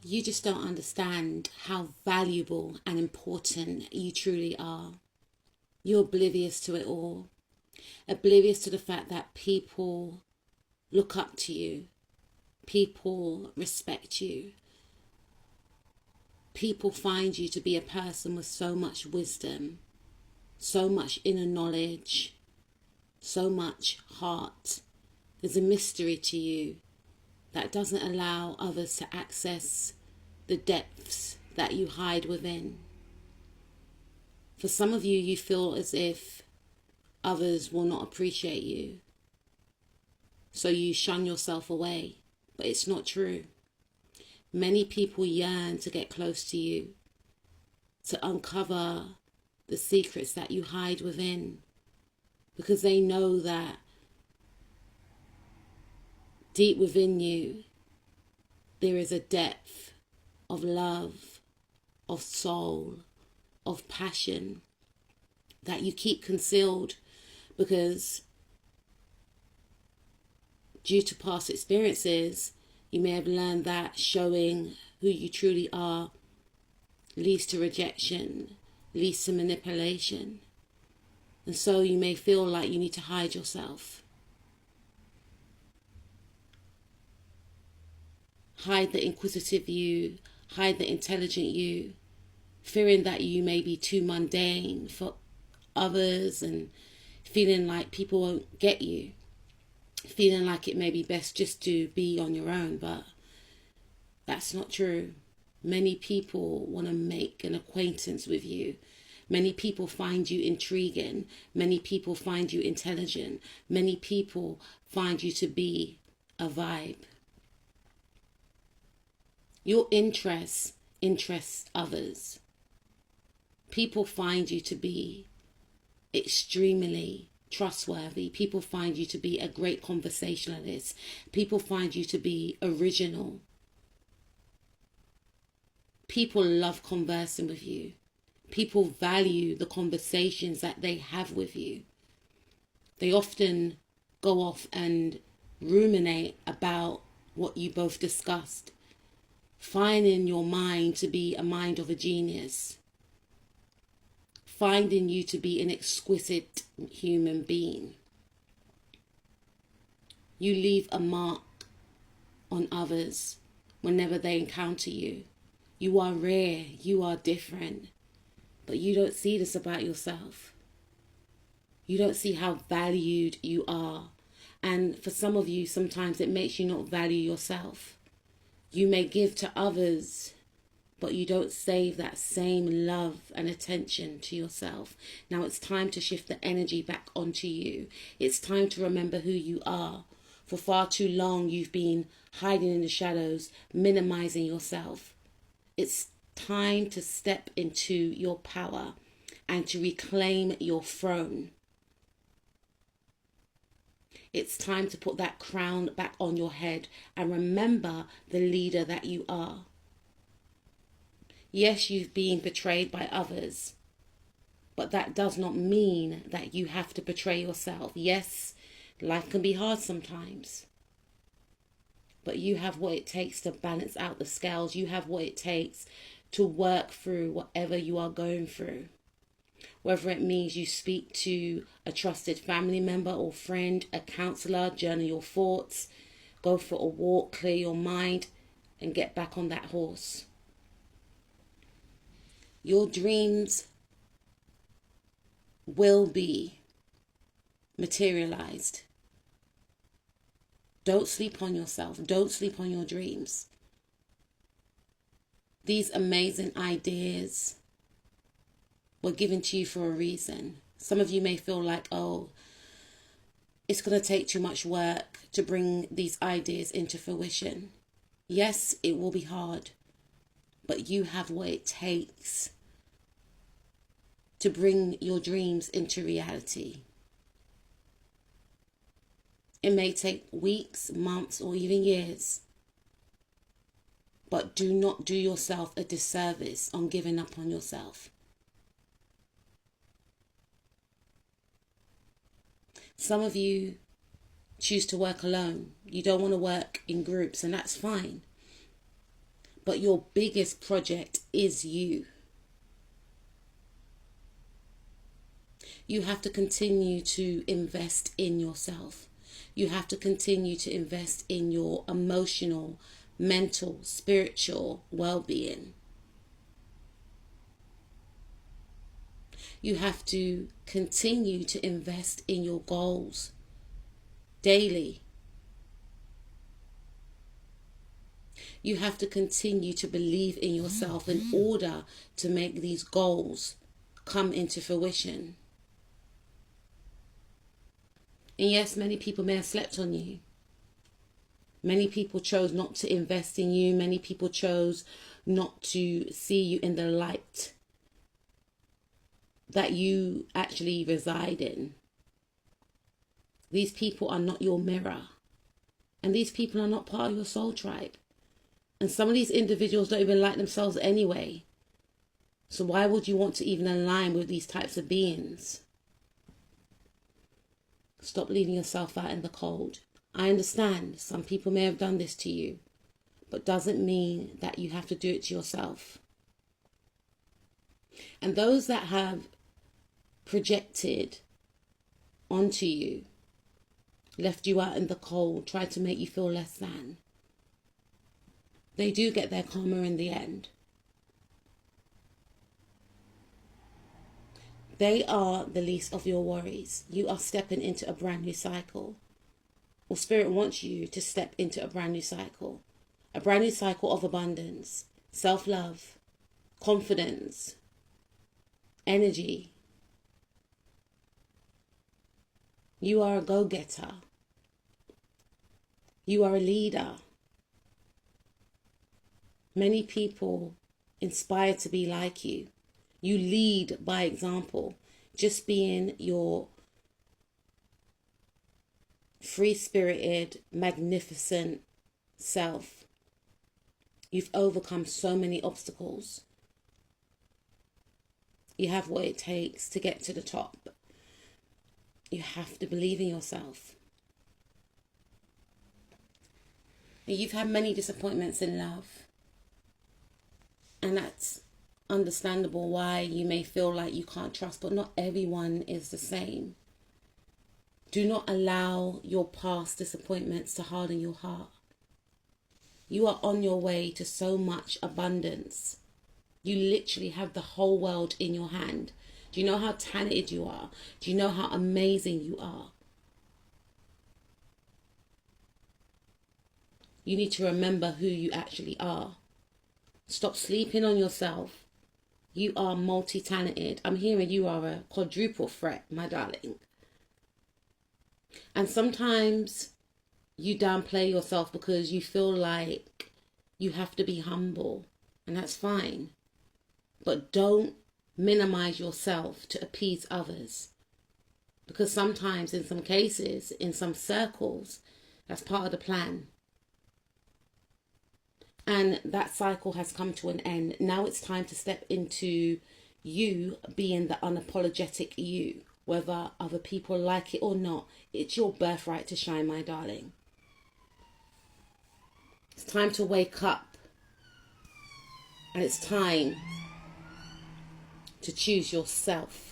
You just don't understand how valuable and important you truly are. You're oblivious to it all. Oblivious to the fact that people look up to you. People respect you. People find you to be a person with so much wisdom, so much inner knowledge, so much heart. There's a mystery to you that doesn't allow others to access the depths that you hide within. For some of you, you feel as if others will not appreciate you, so you shun yourself away, but it's not true. Many people yearn to get close to you, to uncover the secrets that you hide within, because they know that deep within you, there is a depth of love, of soul, of passion that you keep concealed because due to past experiences, you may have learned that showing who you truly are leads to rejection, leads to manipulation. And so you may feel like you need to hide yourself. Hide the inquisitive you, hide the intelligent you, fearing that you may be too mundane for others and feeling like people won't get you. Feeling like it may be best just to be on your own, but that's not true. Many people want to make an acquaintance with you. Many people find you intriguing. Many people find you intelligent. Many people find you to be a vibe. Your interests others. People find you to be extremely trustworthy. People find you to be a great conversationalist. People find you to be original. People love conversing with you. People value the conversations that they have with you. They often go off and ruminate about what you both discussed, finding your mind to be a mind of a genius, finding you to be an exquisite human being. You leave a mark on others whenever they encounter you. You are rare, you are different, but you don't see this about yourself. You don't see how valued you are. And for some of you, sometimes it makes you not value yourself. You may give to others, but you don't save that same love and attention to yourself. Now it's time to shift the energy back onto you. It's time to remember who you are. For far too long, you've been hiding in the shadows, minimizing yourself. It's time to step into your power and to reclaim your throne. It's time to put that crown back on your head and remember the leader that you are. Yes, you've been betrayed by others, but that does not mean that you have to betray yourself. Yes, life can be hard sometimes, but you have what it takes to balance out the scales. You have what it takes to work through whatever you are going through. Whether it means you speak to a trusted family member or friend, a counselor, journal your thoughts, go for a walk, clear your mind, and get back on that horse. Your dreams will be materialized. Don't sleep on yourself. Don't sleep on your dreams. These amazing ideas were given to you for a reason. Some of you may feel like, oh, it's going to take too much work to bring these ideas into fruition. Yes, it will be hard, but you have what it takes to bring your dreams into reality. It may take weeks, months, or even years. But do not do yourself a disservice on giving up on yourself. Some of you choose to work alone. You don't want to work in groups, and that's fine. But your biggest project is you. You have to continue to invest in yourself. You have to continue to invest in your emotional, mental, spiritual well-being. You have to continue to invest in your goals daily. You have to continue to believe in yourself in order to make these goals come into fruition. And yes, many people may have slept on you. Many people chose not to invest in you. Many people chose not to see you in the light that you actually reside in. These people are not your mirror. And these people are not part of your soul tribe. And some of these individuals don't even like themselves anyway. So why would you want to even align with these types of beings? Stop leaving yourself out in the cold. I understand some people may have done this to you, but doesn't mean that you have to do it to yourself. And those that have projected onto you, left you out in the cold, tried to make you feel less than, they do get their karma in the end. They are the least of your worries. You are stepping into a brand new cycle. Or Spirit wants you to step into a brand new cycle. A brand new cycle of abundance, self-love, confidence, energy. You are a go-getter. You are a leader. Many people inspire to be like you. You lead by example, just being your free-spirited, magnificent self. You've overcome so many obstacles. You have what it takes to get to the top. You have to believe in yourself. And you've had many disappointments in love. And that's understandable why you may feel like you can't trust, but not everyone is the same. Do not allow your past disappointments to harden your heart. You are on your way to so much abundance. You literally have the whole world in your hand. Do you know how talented you are? Do you know how amazing you are? You need to remember who you actually are. Stop sleeping on yourself. You are multi-talented. I'm hearing you are a quadruple threat, my darling. And sometimes you downplay yourself because you feel like you have to be humble. And that's fine. But don't minimize yourself to appease others. Because sometimes, in some cases, in some circles, that's part of the plan. And that cycle has come to an end. Now it's time to step into you being the unapologetic you. Whether other people like it or not, it's your birthright to shine, my darling. It's time to wake up. And it's time to choose yourself.